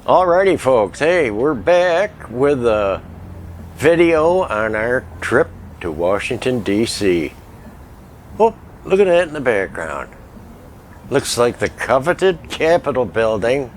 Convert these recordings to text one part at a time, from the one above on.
Alrighty folks, hey, we're back with a video on our trip to Washington, D.C. Oh, look at that in the background. Looks like the coveted Capitol building.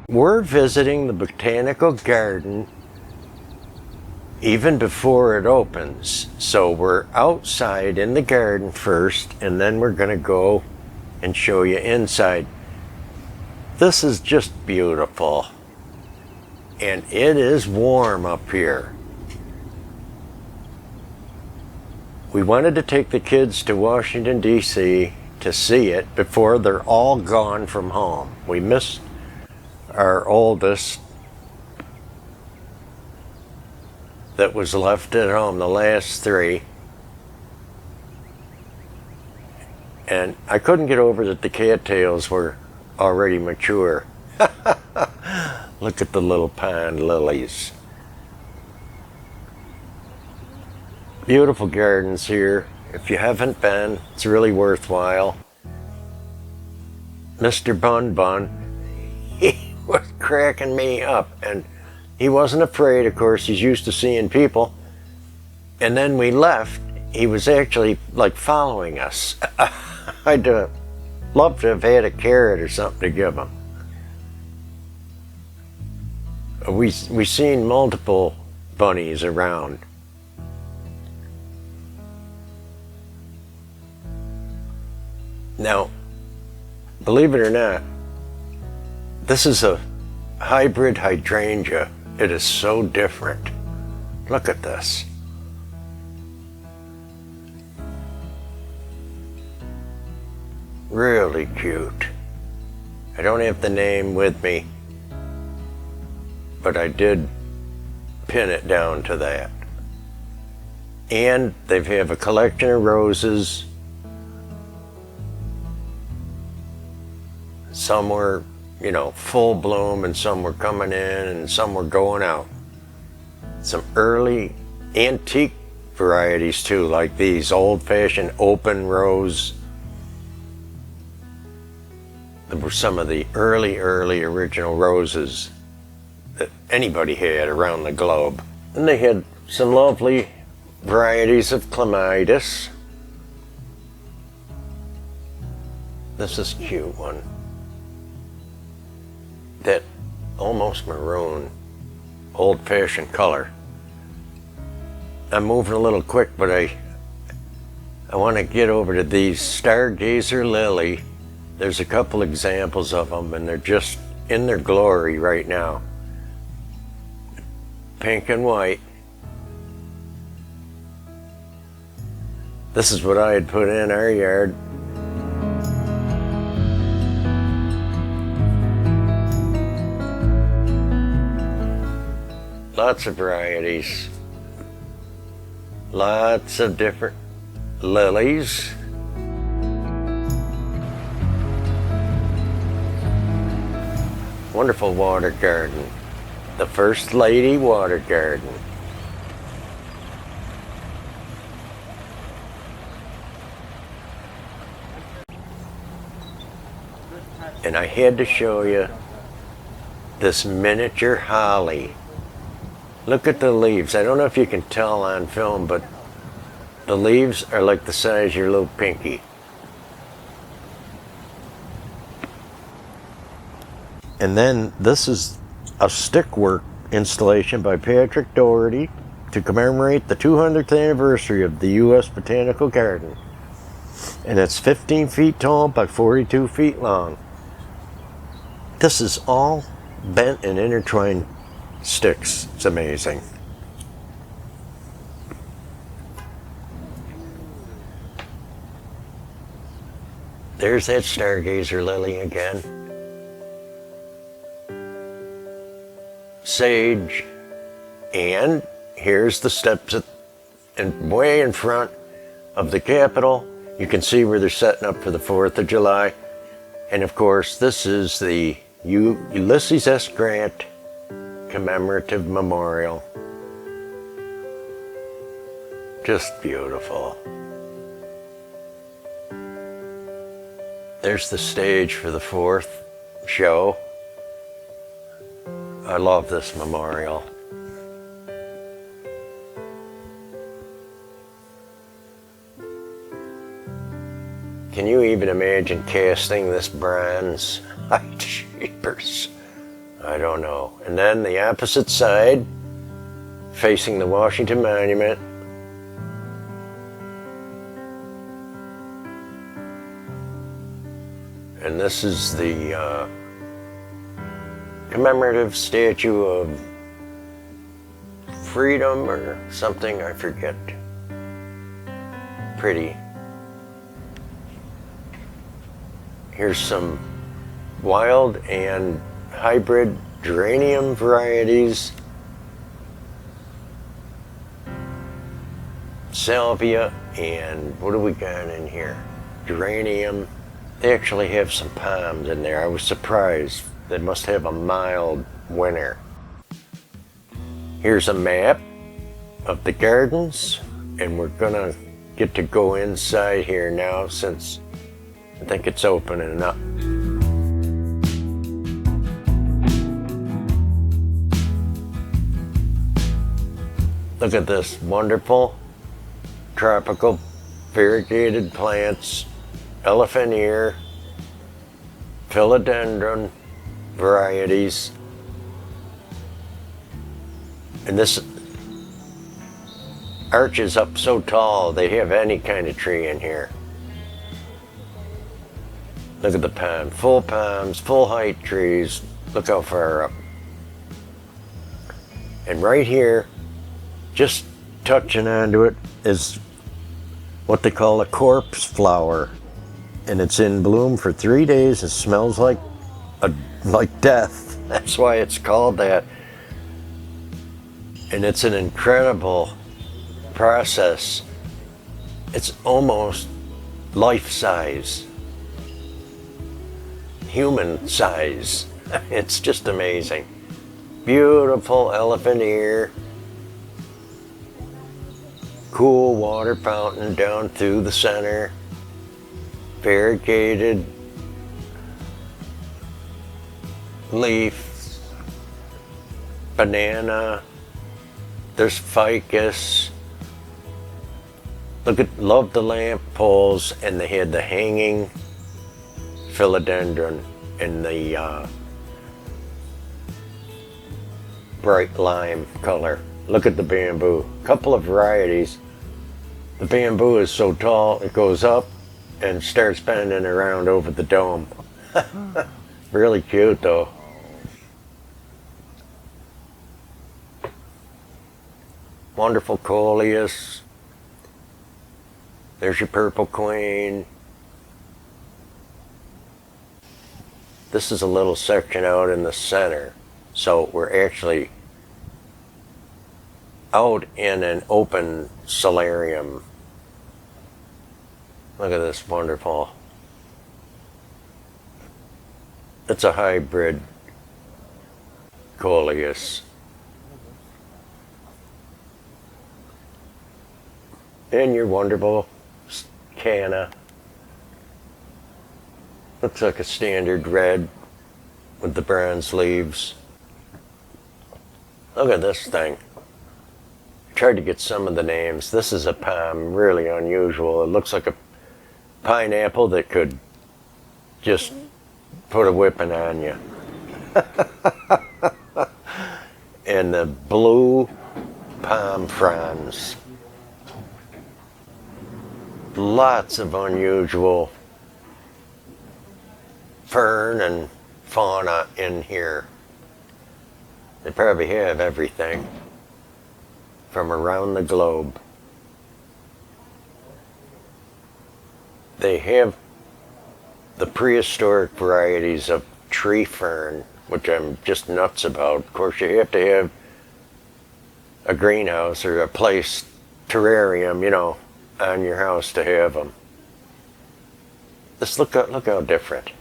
We're visiting the Botanical Garden even before it opens. So we're outside in the garden first, and then we're gonna go and show you inside. This is just beautiful, and it is warm up here. We wanted to take the kids to Washington, D.C. to see it before they're all gone from home. We missed our oldest that was left at home, the last three. And I couldn't get over that the cattails were already mature. Look at the little pond lilies. Beautiful gardens here. If you haven't been, it's really worthwhile. Mr. Bun Bun, he was cracking me up, and he wasn't afraid. Of course, he's used to seeing people. And then we left. He was actually like following us. I'd love to have had a carrot or something to give him. We seen multiple bunnies around. Now, believe it or not, this is a hybrid hydrangea. It is so different. Look at this. Really cute. I don't have the name with me, but I did pin it down to that. And they have a collection of roses. Some were, full bloom, and some were coming in, and some were going out. Some early antique varieties too, like these old-fashioned open rose. There were some of the early original roses that anybody had around the globe. And they had some lovely varieties of clematis. This is a cute one. That almost maroon, old-fashioned color. I'm moving a little quick, but I want to get over to these Stargazer lily. There's a couple examples of them, and they're just in their glory right now. Pink and white. This is what I had put in our yard. Lots of varieties. Lots of different lilies. Wonderful water garden. The First Lady water garden. And I had to show you this miniature holly. Look at the leaves. I don't know if you can tell on film, but the leaves are like the size of your little pinky. And then this is a stickwork installation by Patrick Doherty to commemorate the 200th anniversary of the U.S. Botanical Garden. And it's 15 feet tall by 42 feet long. This is all bent and intertwined sticks. It's amazing. There's that Stargazer lily again. Sage. And here's the steps way in front of the Capitol. You can see where they're setting up for the 4th of July. And of course, this is the Ulysses S. Grant Commemorative Memorial. Just beautiful. There's the stage for the 4th show. I love this memorial. Can you even imagine casting this bronze? Jeepers. I don't know. And then the opposite side, facing the Washington Monument, and this is the commemorative statue of freedom or something, I forget. Pretty. Here's some wild and hybrid geranium varieties. Salvia, and what do we got in here? Geranium. They actually have some palms in there. I was surprised. They must have a mild winter. Here's a map of the gardens, and we're gonna get to go inside here now since I think it's opening up. Look at this wonderful tropical variegated plants, elephant ear, philodendron varieties. And this arches up so tall, they have any kind of tree in here. Look at the palms, full height trees. Look how far up. And right here, just touching onto it, is what they call a corpse flower. And it's in bloom for 3 days. It smells like death. That's why it's called that. And it's an incredible process. It's almost life-size. Human size. It's just amazing. Beautiful elephant ear. Cool water fountain down through the center. Variegated leaf. Banana. There's ficus. Love the lamp poles, and they had the hanging philodendron in the bright lime color. Look at the bamboo. Couple of varieties. The bamboo is so tall it goes up and starts bending around over the dome. Really cute though. Wonderful coleus. There's your purple queen. This is a little section out in the center. So we're actually out in an open solarium. Look at this wonderful. It's a hybrid coleus. And your wonderful canna. Looks like a standard red with the bronze leaves. Look at this thing. I tried to get some of the names. This is a palm, really unusual. It looks like a pineapple that could just put a whipping on you. And the blue palm fronds. Lots of unusual fern and fauna in here. They probably have everything from around the globe. They have the prehistoric varieties of tree fern, which I'm just nuts about. Of course, you have to have a greenhouse or a place, terrarium, you know, on your house to have them. Look how different.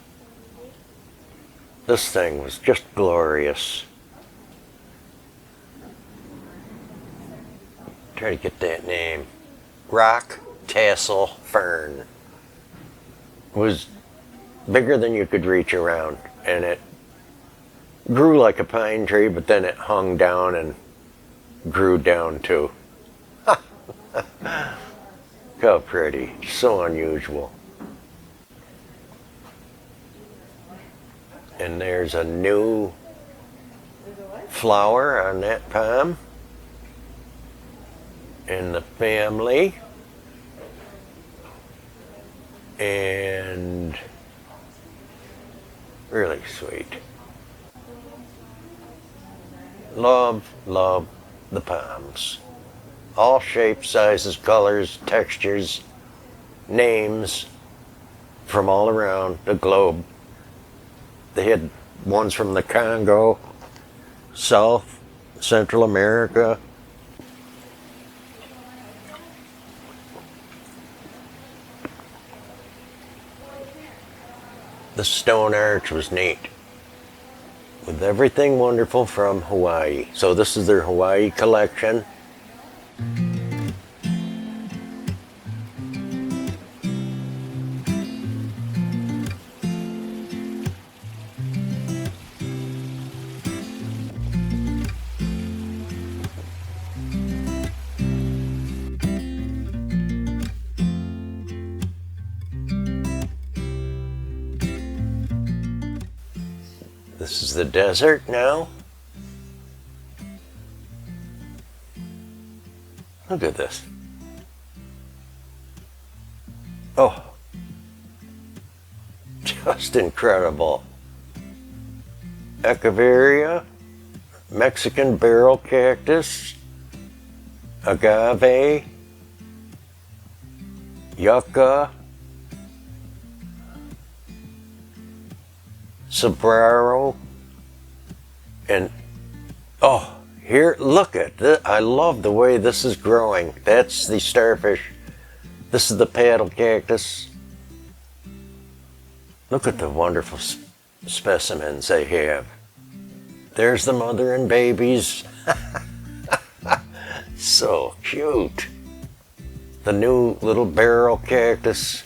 This thing was just glorious. Try to get that name. Rock tassel fern. It was bigger than you could reach around, and it grew like a pine tree, but then it hung down and grew down too. How pretty, so unusual. And there's a new flower on that palm in the family. And really sweet. Love, love the palms. All shapes, sizes, colors, textures, names from all around the globe. They had ones from the Congo, South, Central America. The stone arch was neat, with everything wonderful from Hawaii. So this is their Hawaii collection. This is the desert now. Look at this. Oh, just incredible. Echeveria, Mexican barrel cactus, agave, yucca, saguaro, and oh, here, look at this. I love the way this is growing. That's the starfish. This is the paddle cactus. Look at the wonderful specimens they have. There's the mother and babies. So cute. The new little barrel cactus.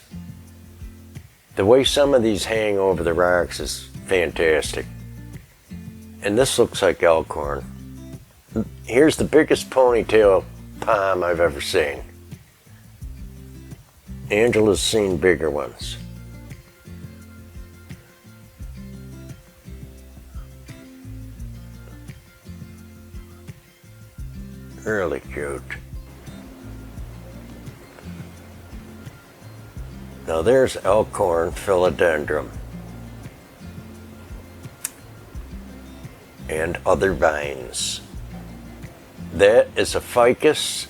The way some of these hang over the rocks is fantastic. And this looks like elkhorn. Here's the biggest ponytail palm I've ever seen. Angela's seen bigger ones. Really cute. Now there's elkhorn philodendron and other vines. That is a ficus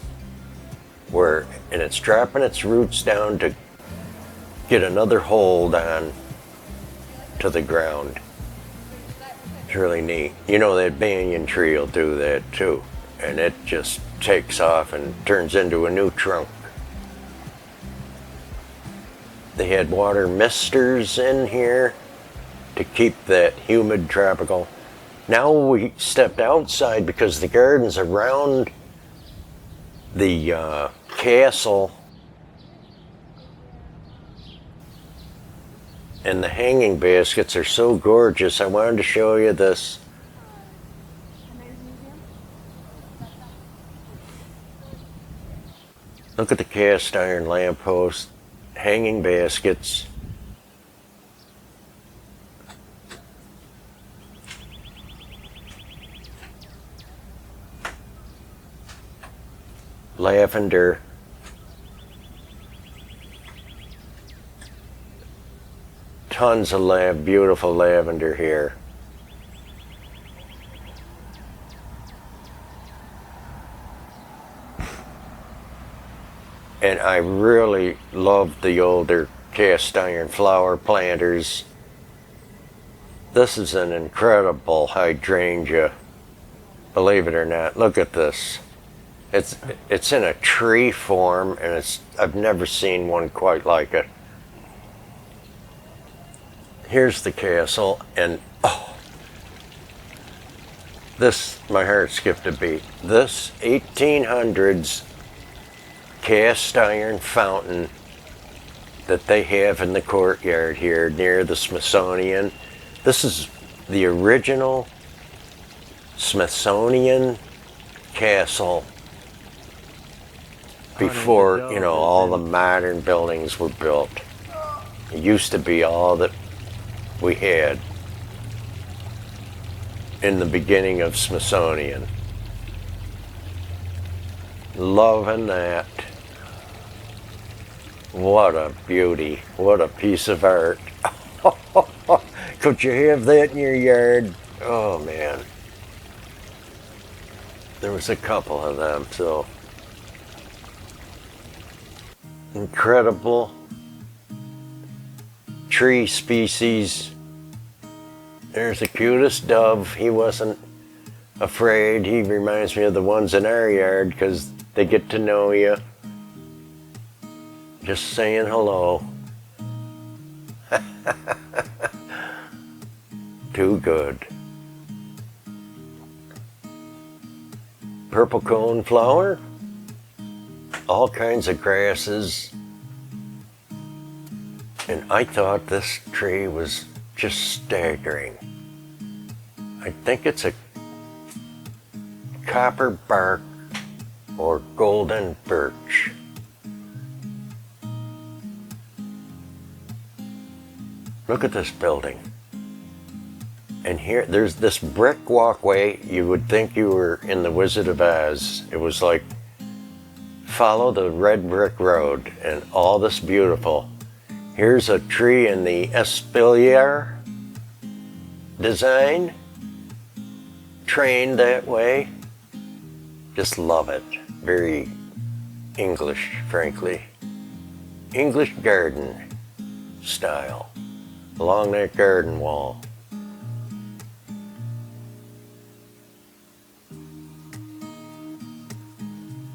and it's dropping its roots down to get another hold on to the ground. It's really neat. You know, that banyan tree will do that too, and it just takes off and turns into a new trunk. They had water misters in here to keep that humid tropical. Now we stepped outside because the gardens around the castle and the hanging baskets are so gorgeous. I wanted to show you this. Look at the cast iron lamppost, hanging baskets. Lavender. Tons of beautiful lavender here. And I really love the older cast iron flower planters. This is an incredible hydrangea, believe it or not. Look at this. It's in a tree form, and I've never seen one quite like it. Here's the castle, and oh, this, my heart skipped a beat. This 1800s cast iron fountain that they have in the courtyard here near the Smithsonian. This is the original Smithsonian Castle before, you know, all the modern buildings were built. It used to be all that we had in the beginning of Smithsonian. Loving that. What a beauty. What a piece of art. Could you have that in your yard? Oh man. There was a couple of them, so incredible tree species. There's the cutest dove. He wasn't afraid. He reminds me of the ones in our yard because they get to know you. Just saying hello. Too good. Purple cone flower. All kinds of grasses. And I thought this tree was just staggering. I think it's a copper bark or golden birch. Look at this building. And here, there's this brick walkway. You would think you were in the Wizard of Oz. It was like, follow the red brick road and all this beautiful. Here's a tree in the espalier design. Trained that way. Just love it. Very English, frankly. English garden style along that garden wall.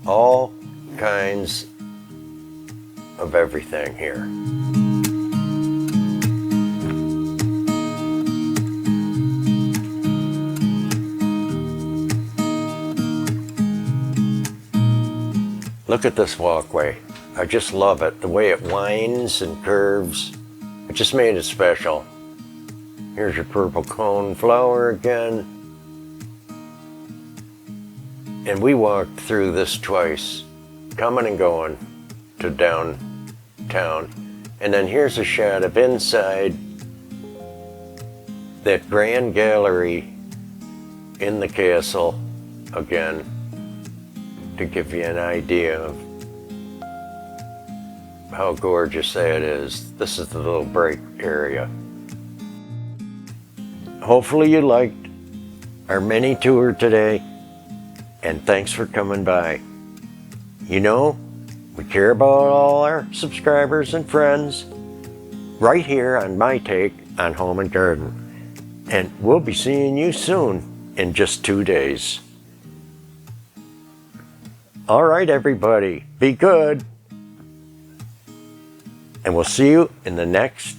All kinds of everything here. Look at this walkway. I just love it. The way it winds and curves. It just made it special. Here's your purple cone flower again. And we walked through this twice, coming and going to downtown. And then here's a shot of inside that grand gallery in the castle again, to give you an idea of how gorgeous that is. This is the little break area. Hopefully you liked our mini tour today, and thanks for coming by. You know, we care about all our subscribers and friends right here on My Take on Home and Garden. And we'll be seeing you soon in just 2 days. All right, everybody, be good. And we'll see you in the next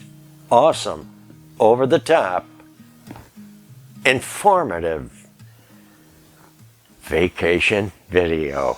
awesome, over-the-top, informative vacation video.